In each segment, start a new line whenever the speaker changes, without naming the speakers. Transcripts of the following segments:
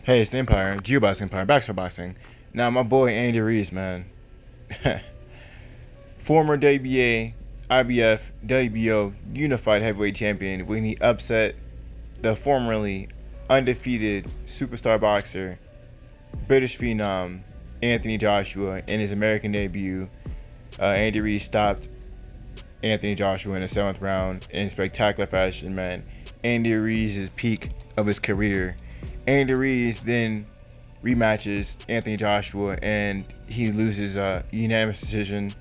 Hey, it's the Empire, Geobox Empire, Backshot Boxing. Now, my boy Andy Ruiz, man, former WBA, IBF, WBO Unified Heavyweight Champion, when he upset the formerly undefeated superstar boxer, British phenom Anthony Joshua in his American debut. Andy Ruiz stopped Anthony Joshua in the seventh round in spectacular fashion, man. Andy Ruiz's peak of his career. Andy Ruiz then rematches Anthony Joshua and he loses a unanimous decision,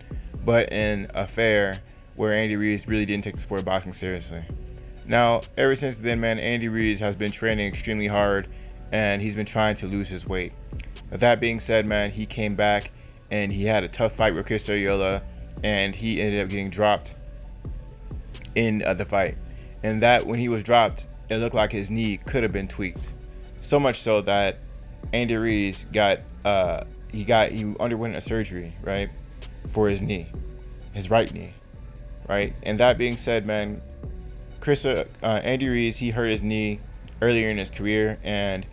but in a fair where Andy Ruiz really didn't take the sport of boxing seriously. Now, ever since then, man, Andy Ruiz has been training extremely hard and he's been trying to lose his weight. With that being said, man, he came back and he had a tough fight with Chris Ariola and he ended up getting dropped in the fight. And that when he was dropped, it looked like his knee could have been tweaked. So much so that Andy Ruiz he underwent a surgery, right, for his right knee, right. And that being said, man, Andy Ruiz, he hurt his knee earlier in his career, and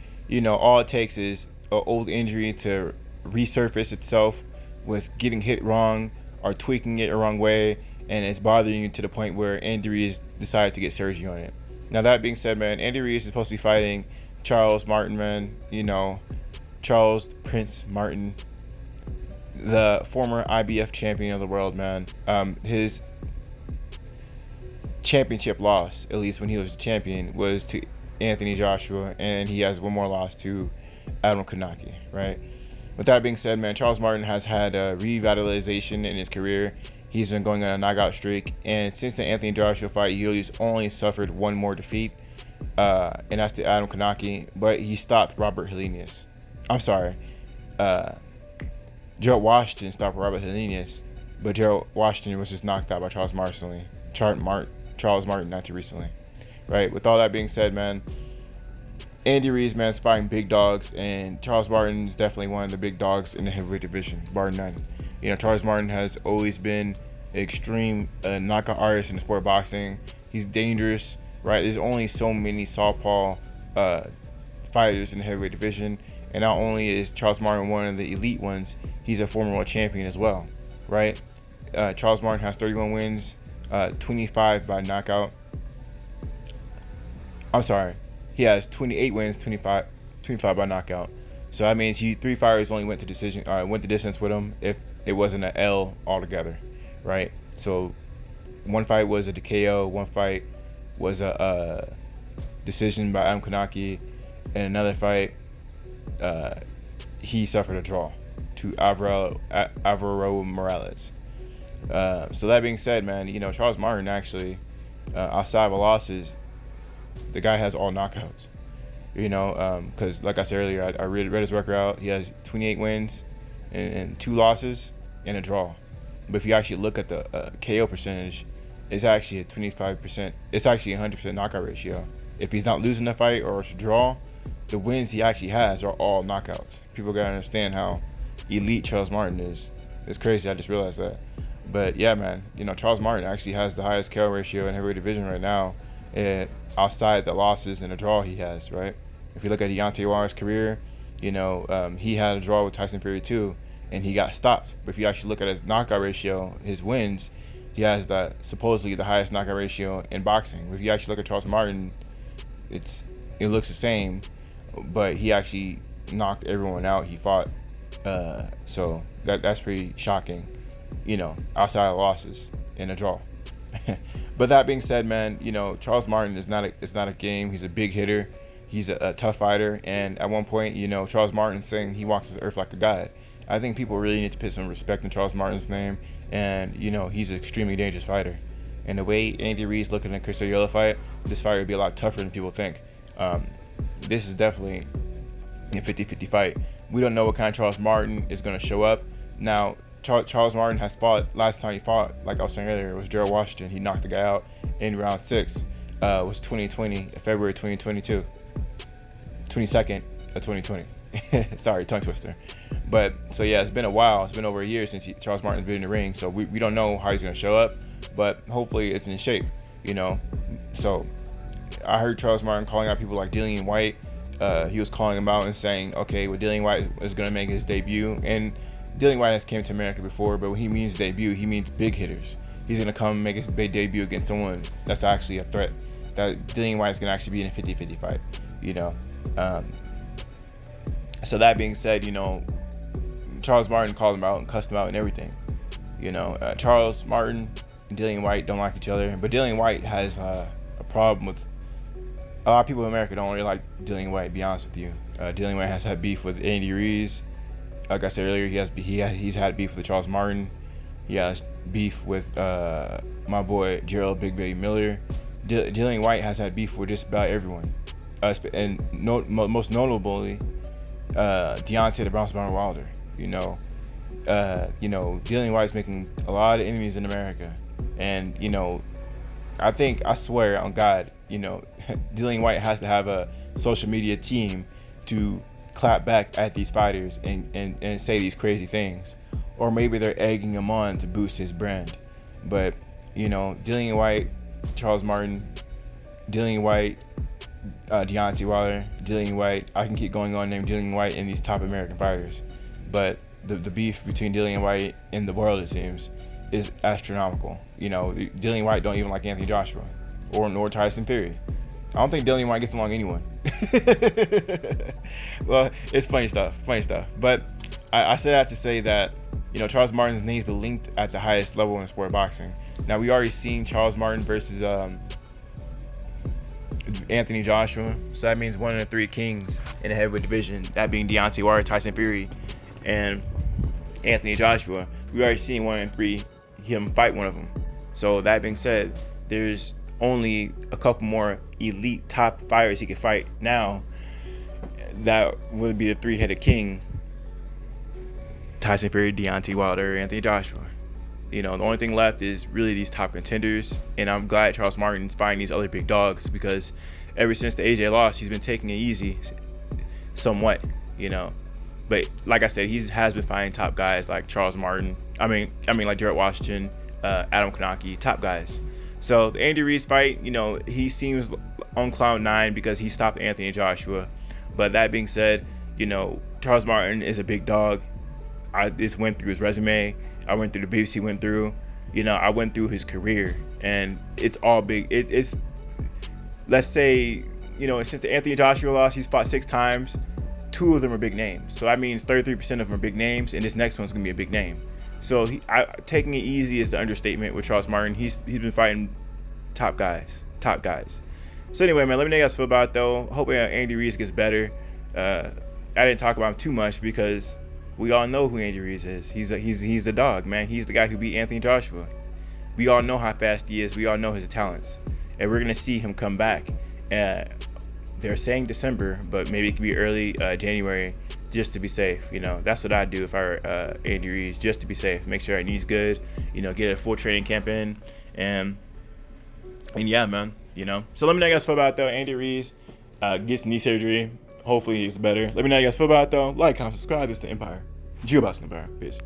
all it takes is an old injury to resurface itself with getting hit wrong or tweaking it the wrong way, and it's bothering you to the point where Andy Ruiz decided to get surgery on it. Now, that being said, man, Andy Ruiz is supposed to be fighting Charles Martin, man. Charles Prince Martin, the former IBF champion of the world, man. His championship loss, at least when he was champion, was to Anthony Joshua, and he has one more loss to Adam Kanaki, right? With that being said, man, Charles Martin has had a revitalization in his career. He's been going on a knockout streak, and since the Anthony Joshua fight, he's only suffered one more defeat, and that's to Adam Kanaki, but he stopped Robert Helenius. I'm sorry, Gerald Washington stopped Robert Helenius, but Gerald Washington was just knocked out by Charles Martin not too recently, right? With all that being said, man, Andy Ruiz, man, is fighting big dogs, and Charles Martin is definitely one of the big dogs in the heavyweight division, bar none. Charles Martin has always been an extreme knockout artist in the sport of boxing. He's dangerous, right? There's only so many southpaw fighters in the heavyweight division, and not only is Charles Martin one of the elite ones, he's a former world champion as well, right? Charles Martin has 31 wins, 25 by knockout. I'm sorry, he has 28 wins, 25 by knockout. So that means three fighters only went to distance with him if it wasn't an L altogether, right? So one fight was a KO, one fight was a decision by Adam Kanaki, and another fight he suffered a draw to Alvaro Morales. So that being said, man, Charles Martin actually, outside of losses, the guy has all knockouts. Because like I said earlier, I read his record out. He has 28 wins and 2 losses and a draw. But if you actually look at the KO percentage, it's actually a 25%. It's actually a 100% knockout ratio. If he's not losing the fight or it's a draw, the wins he actually has are all knockouts. People gotta understand how elite Charles Martin is. It's crazy. I just realized that. But yeah, man, Charles Martin actually has the highest KO ratio in heavyweight division right now, outside the losses and the draw he has, right? If you look at Deontay Wilder's career, he had a draw with Tyson Fury too, and he got stopped. But if you actually look at his knockout ratio, his wins, he has supposedly the highest knockout ratio in boxing. If you actually look at Charles Martin, it looks the same, but he actually knocked everyone out he fought. So that's pretty shocking, outside of losses and a draw. But that being said, man, Charles Martin is not a game. He's a big hitter. He's a tough fighter. And at one point, Charles Martin saying he walks the earth like a god. I think people really need to put some respect in Charles Martin's name. And, he's an extremely dangerous fighter. And the way Andy Ruiz looking at Chris Ariola fight, this fight would be a lot tougher than people think. This is definitely a 50-50 fight. We don't know what kind of Charles Martin is going to show up. Now, Charles Martin has fought, last time he fought, like I was saying earlier, it was Gerald Washington. He knocked the guy out in round 6. Was 2020, February 2022. 22nd of 2020. Sorry, tongue twister. But so yeah, it's been a while. It's been over a year since Charles Martin's been in the ring. So we don't know how he's going to show up, but hopefully it's in shape, So I heard Charles Martin calling out people like Dillian White, he was calling him out and saying, okay, well, Dillian White is going to make his debut. And Dillian White has came to America before, but when he means debut, he means big hitters. He's going to come and make his big debut against someone that's actually a threat. That Dillian White is going to actually be in a 50-50 fight, you know. So that being said, you know, Charles Martin called him out and cussed him out and everything. You know, Charles Martin and Dillian White don't like each other, but Dillian White has a problem with a lot of people in America. Don't really like Dillian White, to be honest with you. Dillian White has had beef with Andy Ruiz. Like I said earlier, he's had beef with Charles Martin. He has beef with my boy Gerald Big Baby Miller. Dillian White has had beef with just about everyone, and most notably Deontay the Bronze Bomber Wilder. You know, Dillian White's making a lot of enemies in America, and you know, I swear on God, you know, Dillian White has to have a social media team to clap back at these fighters and say these crazy things, or maybe they're egging him on to boost his brand. But you know, Dillian White, Charles Martin, Dillian White, Deontay Wilder, Dillian White. I can keep going on named Dillian White and these top American fighters, but the beef between Dillian White and the world, it seems, is astronomical. You know, Dillian White don't even like Anthony Joshua nor Tyson Fury. I don't think Dillian White gets along anyone. Well, it's funny stuff. But I say that to say that, you know, Charles Martin's name's been linked at the highest level in sport boxing. Now, we already seen Charles Martin versus Anthony Joshua. So that means one of the three kings in the heavyweight division, that being Deontay Wilder, Tyson Fury, and Anthony Joshua. We already seen one in three him fight one of them. So that being said, there's only a couple more elite top fighters he could fight now. That would be the three-headed king: Tyson Fury, Deontay Wilder, Anthony Joshua. You know, the only thing left is really these top contenders, and I'm glad Charles Martin's fighting these other big dogs, because ever since the AJ loss, he's been taking it easy somewhat, you know. But like I said, he has been fighting top guys like Charles Martin. I mean like Jarrett Washington, Adam Konaki, top guys. So the Andy Ruiz fight, you know, he seems on cloud nine because he stopped Anthony Joshua. But that being said, you know, Charles Martin is a big dog. I just went through his resume. I went through the beefs he went through. You know, I went through his career, and it's all big. It's let's say, you know, since the Anthony Joshua loss, he's fought 6 times. 2 of them are big names. So that means 33% of them are big names, and this next one's gonna be a big name. So taking it easy is the understatement with Charles Martin. He's been fighting top guys. So anyway, man, let me know how you guys feel about it, though. Hope Andy Ruiz gets better. I didn't talk about him too much because we all know who Andy Ruiz is. He's the dog, man. He's the guy who beat Anthony Joshua. We all know how fast he is. We all know his talents, and we're gonna see him come back. They're saying December, but maybe it could be early January, just to be safe. You know, that's what I'd do if I were Andy Ruiz, just to be safe. Make sure our knee's good. You know, get a full training camp in, and yeah, man. You know. So let me know how you guys feel about it, though. Andy Ruiz gets knee surgery. Hopefully he's better. Let me know how you guys feel about it, though. Like, comment, subscribe. It's the Empire. Geoboxing Empire. Peace.